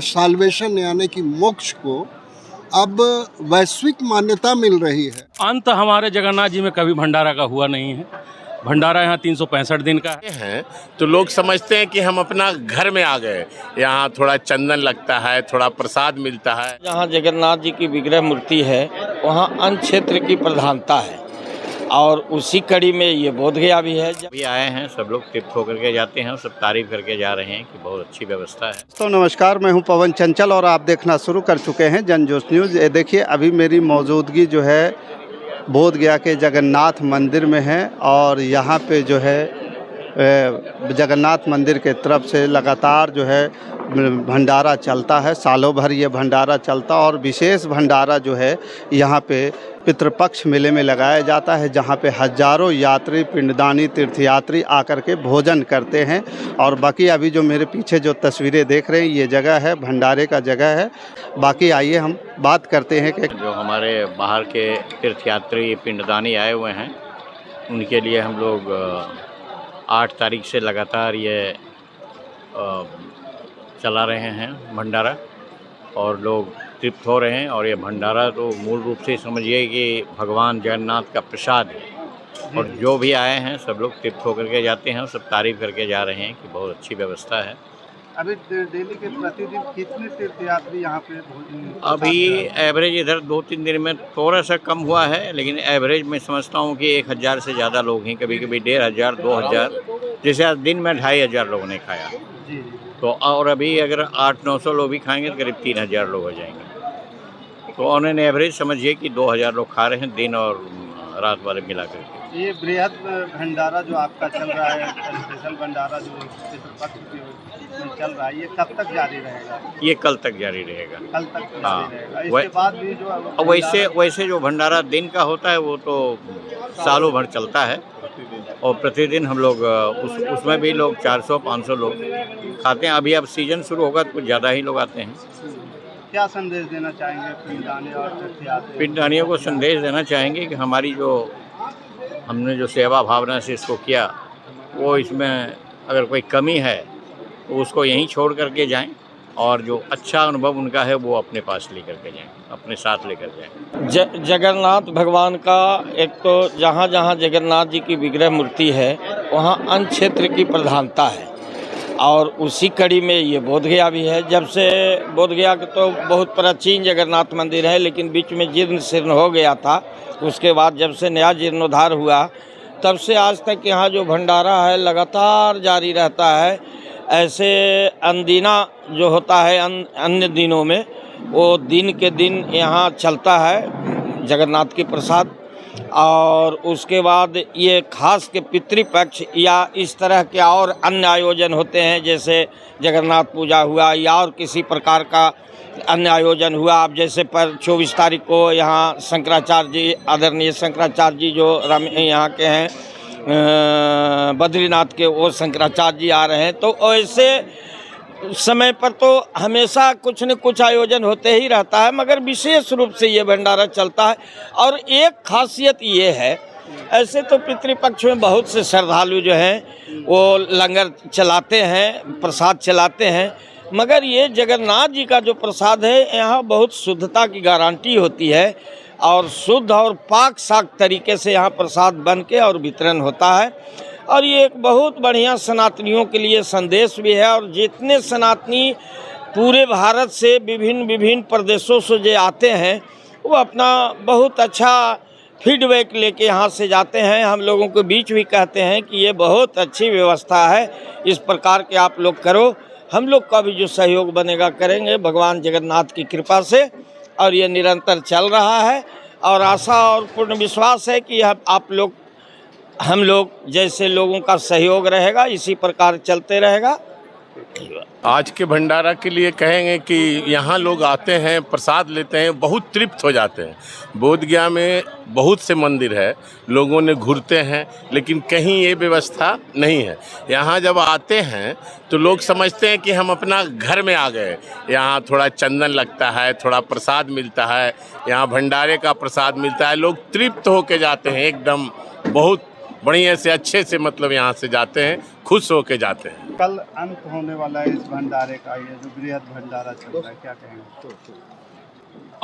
Solvation यानी कि मोक्ष को अब वैश्विक मान्यता मिल रही है। अंत हमारे जगन्नाथ जी में कभी भंडारा का हुआ नहीं है। भंडारा यहाँ 365 दिन का हैं तो लोग समझते हैं कि हम अपना घर में आ गए। यहाँ थोड़ा चंदन लगता है, थोड़ा प्रसाद मिलता है। जहाँ जगन्नाथ जी की विग्रह मूर्ति है वहाँ अन्य क्षेत्र की प्रधानता है और उसी कड़ी में ये बोधगया भी है। भी आए हैं, सब लोग तीर्थ होकर के जाते हैं और सब तारीफ करके जा रहे हैं कि बहुत अच्छी व्यवस्था है। तो नमस्कार, मैं हूं पवन चंचल और आप देखना शुरू कर चुके हैं जनजोश न्यूज़। ये देखिए, अभी मेरी मौजूदगी जो है बोधगया के जगन्नाथ मंदिर में है और यहाँ पे जो है जगन्नाथ मंदिर के तरफ से लगातार जो है भंडारा चलता है। सालों भर ये भंडारा चलता और विशेष भंडारा जो है यहाँ पे पितृपक्ष मेले में लगाया जाता है, जहाँ पे हजारों यात्री पिंडदानी तीर्थयात्री आकर के भोजन करते हैं। और बाकी अभी जो मेरे पीछे जो तस्वीरें देख रहे हैं ये जगह है भंडारे का जगह है। बाकी आइए हम बात करते हैं कि जो हमारे बाहर के तीर्थयात्री पिंडदानी आए हुए हैं उनके लिए हम लोग 8 तारीख से लगातार ये चला रहे हैं भंडारा और लोग तृप्त हो रहे हैं। और ये भंडारा तो मूल रूप से समझिए कि भगवान जगन्नाथ का प्रसाद है और जो भी आए हैं सब लोग तृप्त होकर के जाते हैं और सब तारीफ करके जा रहे हैं कि बहुत अच्छी व्यवस्था है। अभी डेली के प्रतिदिन कितने तीर्थयात्री यहाँ पे अभी एवरेज इधर 2-3 दिन में थोड़ा सा कम हुआ है, लेकिन एवरेज में समझता हूँ कि 1000 से ज़्यादा लोग हैं। कभी कभी 1500, 2000, जैसे आज दिन में 2500 लोगों ने खाया। तो और अभी अगर 800-900 लोग भी खाएंगे तो करीब 3000 लोग हो जाएंगे। तो उन्होंने एवरेज समझिए कि 2000 लोग खा रहे हैं दिन और रात वाले मिला करके। ये बृहद भंडारा जो आपका चल रहा है, स्पेशल भंडारा जो पितृपक्ष में चल रहा है, ये कब तक जारी रहेगा? ये कल तक जारी रहेगा। कल तक हाँ, जारी रहेगा। इसके बाद भी जो वैसे जो भंडारा दिन का होता है वो तो सालों भर चलता है और प्रतिदिन हम लोग उसमें भी लोग 400-500 लोग खाते हैं। अभी अब सीजन शुरू होगा तो कुछ ज़्यादा ही लोग आते हैं। क्या संदेश देना चाहेंगे पिंडदानी और तीर्थयात्री? पिंडदानियों को संदेश देना चाहेंगे कि हमारी हमने जो सेवा भावना से इसको किया वो इसमें अगर कोई कमी है तो उसको यहीं छोड़ करके जाएं और जो अच्छा अनुभव उनका है वो अपने पास लेकर के जाएं, अपने साथ लेकर जाएं। जगन्नाथ भगवान का एक तो जहाँ जहाँ जगन्नाथ जी की विग्रह मूर्ति है वहाँ अन्य क्षेत्र की प्रधानता है और उसी कड़ी में ये बोधगया भी है। जब से बोधगया के तो बहुत प्राचीन जगन्नाथ मंदिर है, लेकिन बीच में जीर्ण शीर्ण हो गया था। उसके बाद जब से नया जीर्णोद्धार हुआ तब से आज तक यहाँ जो भंडारा है लगातार जारी रहता है। ऐसे अनदीना जो होता है अन्य दिनों में वो दिन के दिन यहाँ चलता है जगन्नाथ की प्रसाद। और उसके बाद ये खास के पितृपक्ष या इस तरह के और अन्य आयोजन होते हैं, जैसे जगन्नाथ पूजा हुआ या और किसी प्रकार का अन्य आयोजन हुआ। अब जैसे पर 24 तारीख को यहाँ शंकराचार्य जी, आदरणीय शंकराचार्य जी जो यहाँ के हैं बद्रीनाथ के, वो शंकराचार्य जी आ रहे हैं। तो ऐसे समय पर तो हमेशा कुछ न कुछ आयोजन होते ही रहता है, मगर विशेष रूप से ये भंडारा चलता है। और एक खासियत ये है, ऐसे तो पितृपक्ष में बहुत से श्रद्धालु जो हैं वो लंगर चलाते हैं, प्रसाद चलाते हैं, मगर ये जगन्नाथ जी का जो प्रसाद है यहाँ बहुत शुद्धता की गारंटी होती है और शुद्ध और पाक साक तरीके से यहाँ प्रसाद बन के और वितरण होता है। और ये एक बहुत बढ़िया सनातनियों के लिए संदेश भी है। और जितने सनातनी पूरे भारत से विभिन्न प्रदेशों से जो आते हैं वो अपना बहुत अच्छा फीडबैक लेके यहाँ से जाते हैं। हम लोगों के बीच भी कहते हैं कि ये बहुत अच्छी व्यवस्था है, इस प्रकार के आप लोग करो। हम लोग का भी जो सहयोग बनेगा करेंगे भगवान जगन्नाथ की कृपा से। और ये निरंतर चल रहा है और आशा और पूर्ण विश्वास है कि हम लोग जैसे लोगों का सहयोग रहेगा इसी प्रकार चलते रहेगा। आज के भंडारा के लिए कहेंगे कि यहाँ लोग आते हैं, प्रसाद लेते हैं, बहुत तृप्त हो जाते हैं। बोधगया में बहुत से मंदिर है, लोगों ने घूरते हैं, लेकिन कहीं ये व्यवस्था नहीं है। यहाँ जब आते हैं तो लोग समझते हैं कि हम अपना घर में आ गए। यहाँ थोड़ा चंदन लगता है, थोड़ा प्रसाद मिलता है, यहाँ भंडारे का प्रसाद मिलता है, लोग तृप्त होके जाते हैं एकदम। बहुत बढ़िया से अच्छे से मतलब यहाँ से जाते हैं, खुश होके जाते हैं। कल अंत होने वाला है इस भंडारे का, ये जो बृहद भंडारा चल रहा है, क्या कहेंगे?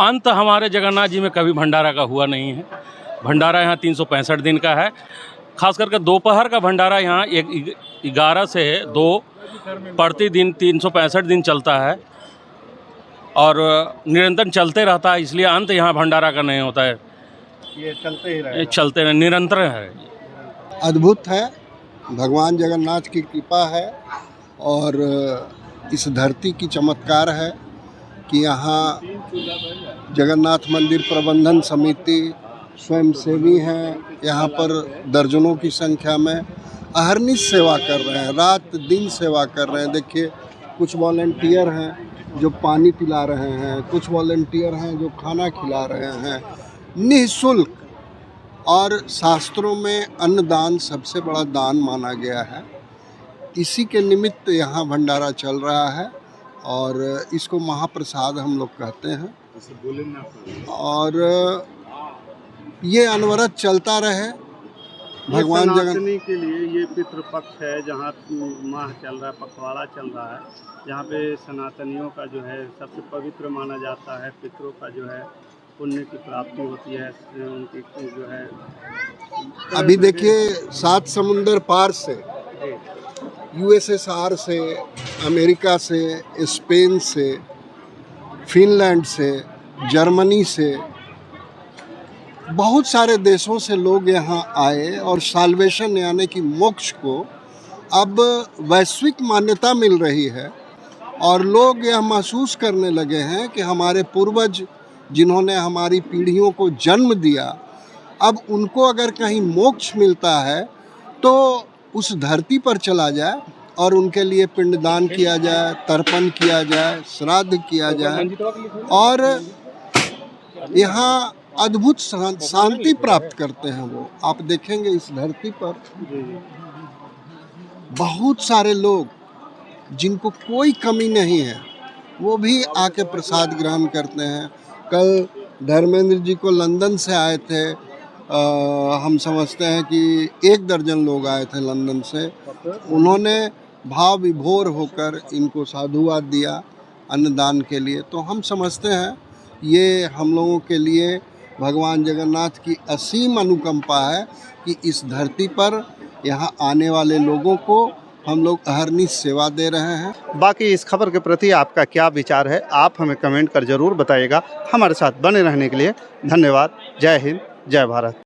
अंत हमारे जगन्नाथ जी में कभी भंडारा का हुआ नहीं है। भंडारा यहाँ 365 दिन का है। खास करके दोपहर का भंडारा यहाँ 11 से 2 प्रतिदिन 365 दिन चलता है और निरंतर चलते रहता है, इसलिए अंत यहाँ भंडारा का नहीं होता है। ये चलते ही ये रहे। चलते निरंतर है। अद्भुत है, भगवान जगन्नाथ की कृपा है और इस धरती की चमत्कार है कि यहाँ जगन्नाथ मंदिर प्रबंधन समिति स्वयंसेवी हैं, यहाँ पर दर्जनों की संख्या में अहर्निश सेवा कर रहे हैं, रात दिन सेवा कर रहे हैं। देखिए, कुछ वॉलंटियर हैं जो पानी पिला रहे हैं, कुछ वॉलंटियर हैं जो खाना खिला रहे हैं निःशुल्क। और शास्त्रों में अन्नदान सबसे बड़ा दान माना गया है। इसी के निमित्त यहाँ भंडारा चल रहा है और इसको महाप्रसाद हम लोग कहते हैं और ये अनवरत चलता रहे। भगवान सनातनी के लिए ये पितृपक्ष है, जहाँ माह चल रहा है, पखवाड़ा चल रहा है, जहाँ पे सनातनियों का जो है सबसे पवित्र माना जाता है। पितरों का जो है पुण्य की प्राप्ति होती है, उनकी जो है। अभी देखिए, 7 समुंदर पार से, यूएसएसआर से, अमेरिका से, स्पेन से, फिनलैंड से, जर्मनी से, बहुत सारे देशों से लोग यहाँ आए और साल्वेशन यानी कि मोक्ष को अब वैश्विक मान्यता मिल रही है और लोग यह महसूस करने लगे हैं कि हमारे पूर्वज जिन्होंने हमारी पीढ़ियों को जन्म दिया, अब उनको अगर कहीं मोक्ष मिलता है तो उस धरती पर चला जाए और उनके लिए पिंडदान किया जाए, तर्पण किया जाए, श्राद्ध किया जाए और यहाँ अद्भुत शांति प्राप्त करते हैं वो। आप देखेंगे इस धरती पर बहुत सारे लोग जिनको कोई कमी नहीं है वो भी आके प्रसाद ग्रहण करते हैं। कल धर्मेंद्र जी को लंदन से आए थे, हम समझते हैं कि 1 दर्जन लोग आए थे लंदन से। उन्होंने भाव विभोर होकर इनको साधुवाद दिया अन्नदान के लिए। तो हम समझते हैं ये हम लोगों के लिए भगवान जगन्नाथ की असीम अनुकंपा है कि इस धरती पर यहाँ आने वाले लोगों को हम लोग अहर्निश सेवा दे रहे हैं। बाकी इस खबर के प्रति आपका क्या विचार है, आप हमें कमेंट कर जरूर बताइएगा। हमारे साथ बने रहने के लिए धन्यवाद। जय हिंद, जय भारत।